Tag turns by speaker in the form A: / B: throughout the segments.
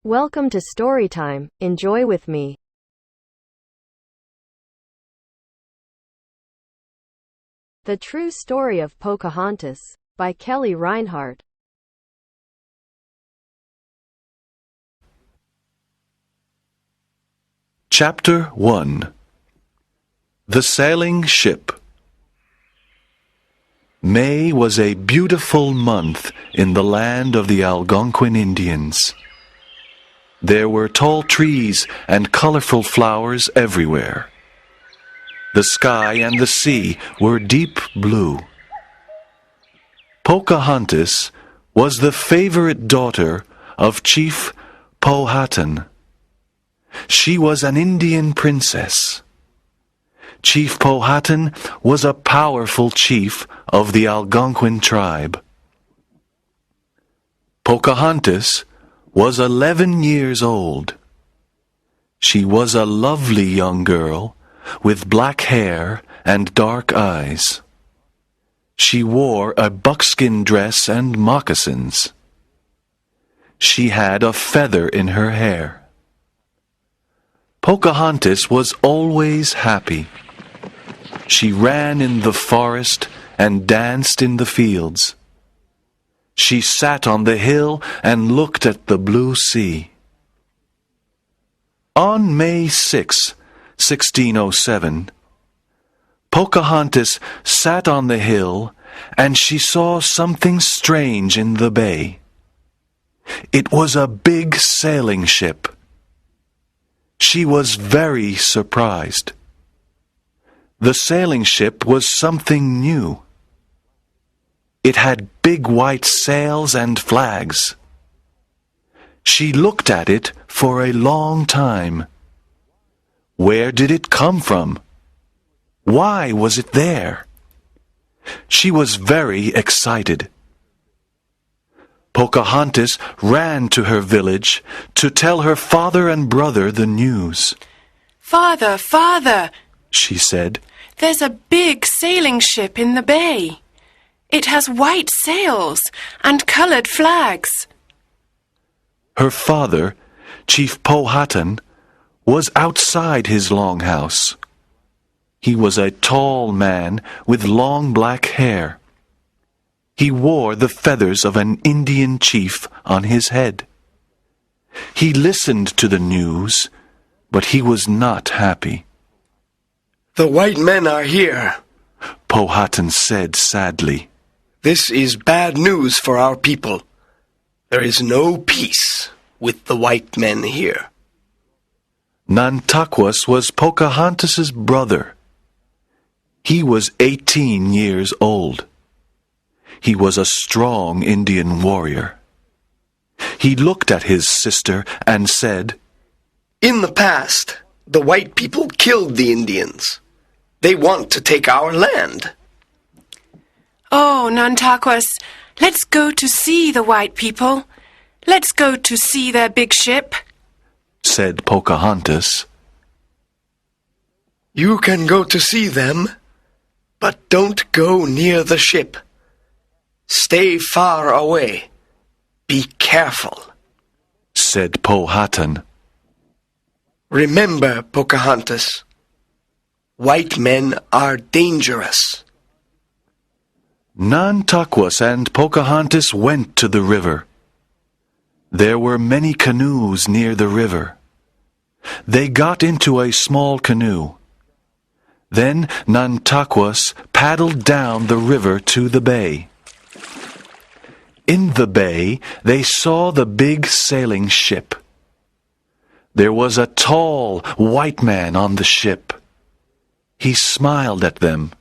A: Welcome to Storytime. Enjoy with me. The True Story of Pocahontas by Kelly Reinhart.
B: Chapter 1. The Sailing Ship. May was a beautiful month in the land of the Algonquin Indians. There were tall trees and colorful flowers everywhere. The sky and the sea were deep blue. Pocahontas was the favorite daughter of Chief Powhatan. She was an Indian princess. Chief Powhatan was a powerful chief of the Algonquin tribe. Pocahontas was 11 years old. She was a lovely young girl with black hair and dark eyes. She wore a buckskin dress and moccasins. She had a feather in her hair. Pocahontas was always happy. She ran in the forest and danced in the fields. She sat on the hill and looked at the blue sea. On May 6, 1607, Pocahontas sat on the hill and she saw something strange in the bay. It was a big sailing ship. She was very surprised. The sailing ship was something new. It had big white sails and flags. She looked at it for a long time. Where did it come from? Why was it there? She was very excited. Pocahontas ran to her village to tell her father and brother the news.
C: "Father, Father,"
B: she said,
C: "there's a big sailing ship in the bay. It has white sails and colored flags."
B: Her father, Chief Powhatan, was outside his longhouse. He was a tall man with long black hair. He wore the feathers of an Indian chief on his head. He listened to the news, but he was not happy.
D: "The white men are here,"
B: Powhatan said sadly.
D: "This is bad news for our people. There is no peace with the white men here."
B: Nantaquas was Pocahontas's brother. He was 18 years old. He was a strong Indian warrior. He looked at his sister and said,
D: "In the past, the white people killed the Indians. They want to take our land."
C: "Oh, Nantaquas, let's go to see the white people. Let's go to see their big ship,"
B: said Pocahontas.
D: "You can go to see them, but don't go near the ship. Stay far away. Be careful,"
B: said Powhatan.
D: "Remember, Pocahontas, white men are dangerous."
B: Nantaquas and Pocahontas went to the river. There were many canoes near the river. They got into a small canoe. Then Nantaquas paddled down the river to the bay. In the bay, they saw the big sailing ship. There was a tall white man on the ship. He smiled at them.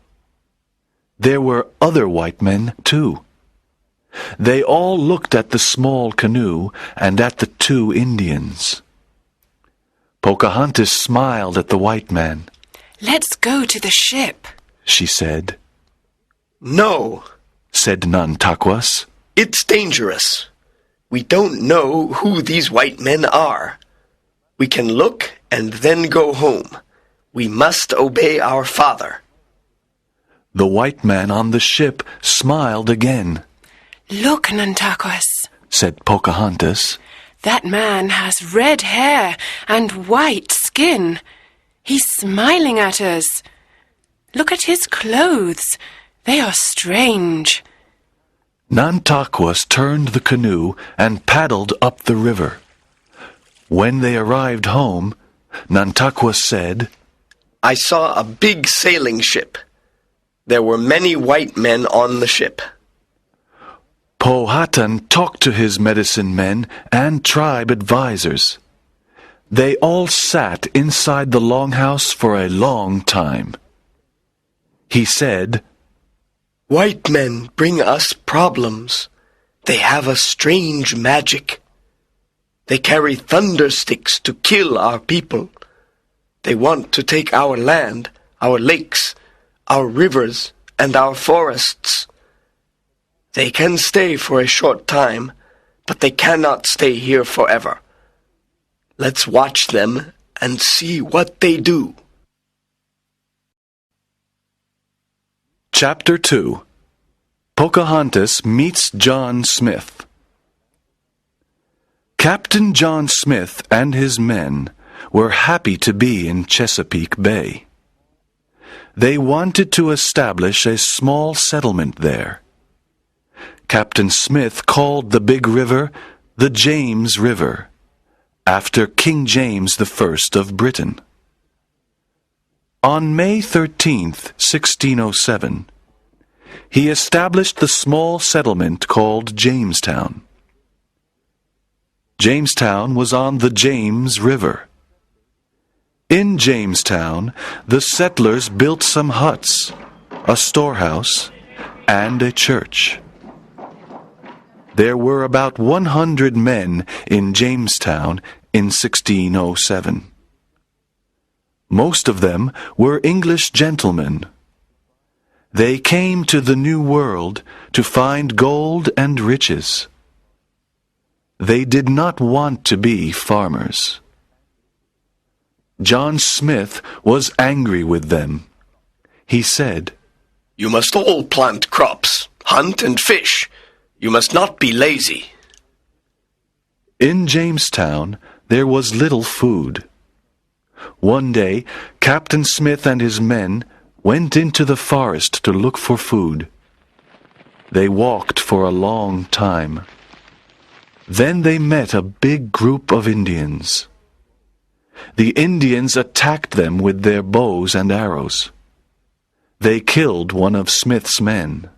B: There were other white men, too. They all looked at the small canoe and at the two Indians. Pocahontas smiled at the white man.
C: "Let's go to the ship,"
B: she said.
D: "No,"
B: said Nantaquas.
D: "it's dangerous. We don't know who these white men are. We can look and then go home. We must obey our father."
B: The white man on the ship smiled again.
C: "Look, Nantaquas,"
B: said Pocahontas.
C: That man has red hair and white skin. He's smiling at us. Look at his clothes. They are strange.
B: Nantaquas turned the canoe and paddled up the river. When they arrived home, Nantaquas said,
D: I saw a big sailing ship. There were many white men on the ship.
B: Powhatan talked to his medicine men and tribe advisors. They all sat inside the longhouse for a long time. He said,
D: White men bring us problems. They have a strange magic. They carry thunder sticks to kill our people. They want to take our land, our lakes, our rivers, and our forests. They can stay for a short time, but they cannot stay here forever. Let's watch them and see what they do.
B: Chapter 2. Pocahontas meets John Smith. Captain John Smith and his men were happy to be in Chesapeake Bay. They wanted to establish a small settlement there. Captain Smith called the big river the James River, after King James I of Britain. On May 13th, 1607, he established the small settlement called Jamestown. Jamestown was on the James River. In Jamestown, the settlers built some huts, a storehouse, and a church. There were about 100 men in Jamestown in 1607. Most of them were English gentlemen. They came to the New World to find gold and riches. They did not want to be farmers. John Smith was angry with them. He said,
D: You must all plant crops, hunt and fish. You must not be lazy.
B: In Jamestown, there was little food. One day, Captain Smith and his men went into the forest to look for food. They walked for a long time. Then they met a big group of Indians. The Indians attacked them with their bows and arrows. They killed one of Smith's men.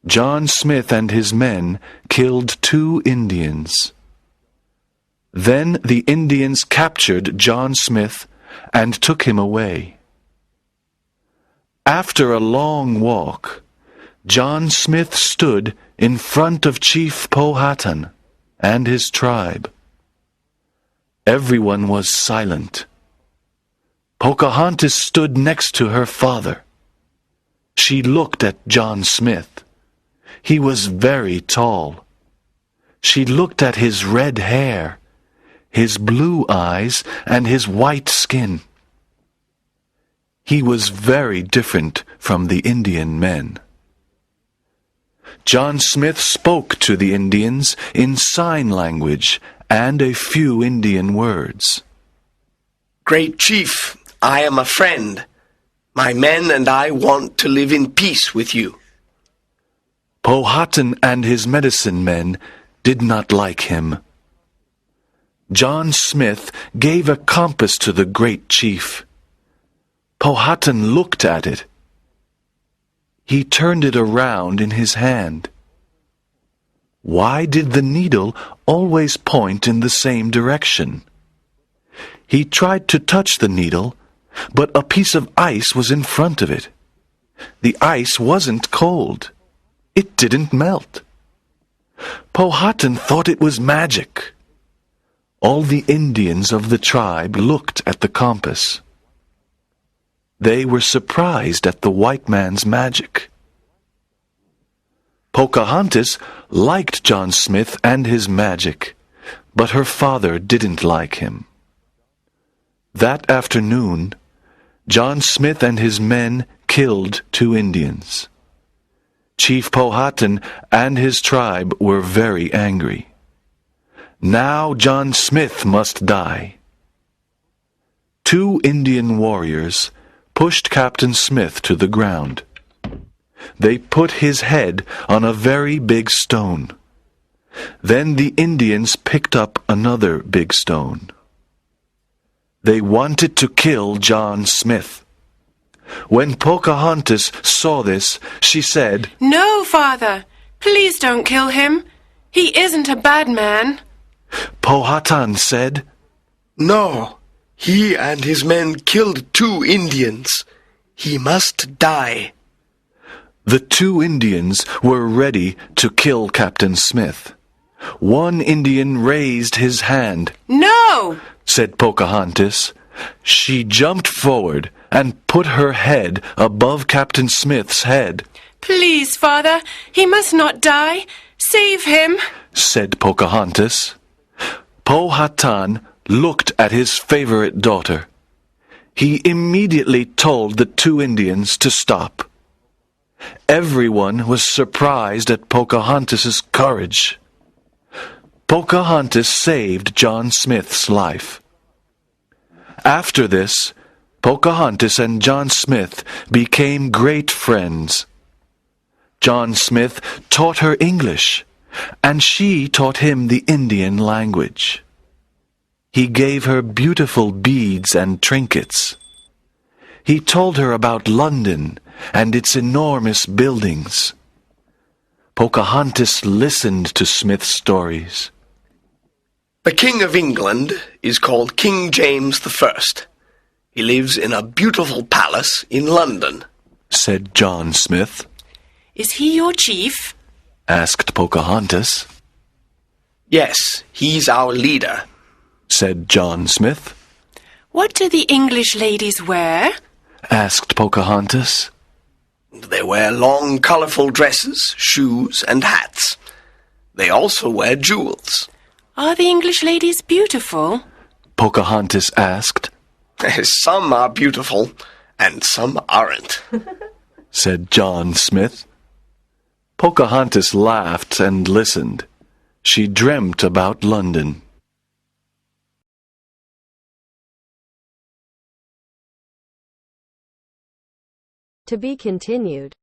B: John Smith and his men killed 2 Indians. Then the Indians captured John Smith and took him away. After a long walk, John Smith stood in front of Chief Powhatan and his tribe. Everyone was silent. Pocahontas stood next to her father. She looked at John Smith. He was very tall. She looked at his red hair, his blue eyes, and his white skin. He was very different from the Indian men. John Smith spoke to the Indians in sign language and a few Indian words.
D: Great Chief, I am a friend. My men and I want to live in peace with you.
B: Powhatan and his medicine men did not like him. John Smith gave a compass to the great chief. Powhatan looked at it. He turned it around in his hand. Why did the needle always point in the same direction? He tried to touch the needle, but a piece of ice was in front of it. The ice wasn't cold. It didn't melt. Powhatan thought it was magic. All the Indians of the tribe looked at the compass. They were surprised at the white man's magic. Pocahontas liked John Smith and his magic, but her father didn't like him. That afternoon, John Smith and his men killed 2 Indians. Chief Powhatan and his tribe were very angry. Now John Smith must die. 2 Indian warriors pushed Captain Smith to the ground. They put his head on a very big stone. Then the Indians picked up another big stone. They wanted to kill John Smith. When Pocahontas saw this, she said,
C: No, Father, please don't kill him. He isn't a bad man.
B: Powhatan said,
D: No, he and his men killed 2 Indians. He must die.
B: The 2 Indians were ready to kill Captain Smith. One Indian raised his hand.
C: No!
B: Said Pocahontas. She jumped forward and put her head above Captain Smith's head.
C: Please, Father, he must not die. Save him,
B: said Pocahontas. Powhatan looked at his favorite daughter. He immediately told the 2 Indians to stop. Everyone was surprised at Pocahontas's courage. Pocahontas saved John Smith's life. After this, Pocahontas and John Smith became great friends. John Smith taught her English, and she taught him the Indian language. He gave her beautiful beads and trinkets. He told her about London and its enormous buildings. Pocahontas listened to Smith's stories.
D: The King of England is called King James I. He lives in a beautiful palace in London,
B: said John Smith.
C: Is he your chief?
B: Asked Pocahontas.
D: Yes, he's our leader,
B: said John Smith.
C: What do the English ladies wear?
B: Asked Pocahontas.
D: They wear long, colorful dresses, shoes, and hats. They also wear jewels.
C: Are the English ladies beautiful?
B: Pocahontas asked.
D: Some are beautiful, and some aren't,
B: said John Smith. Pocahontas laughed and listened. She dreamt about London.
A: To be continued.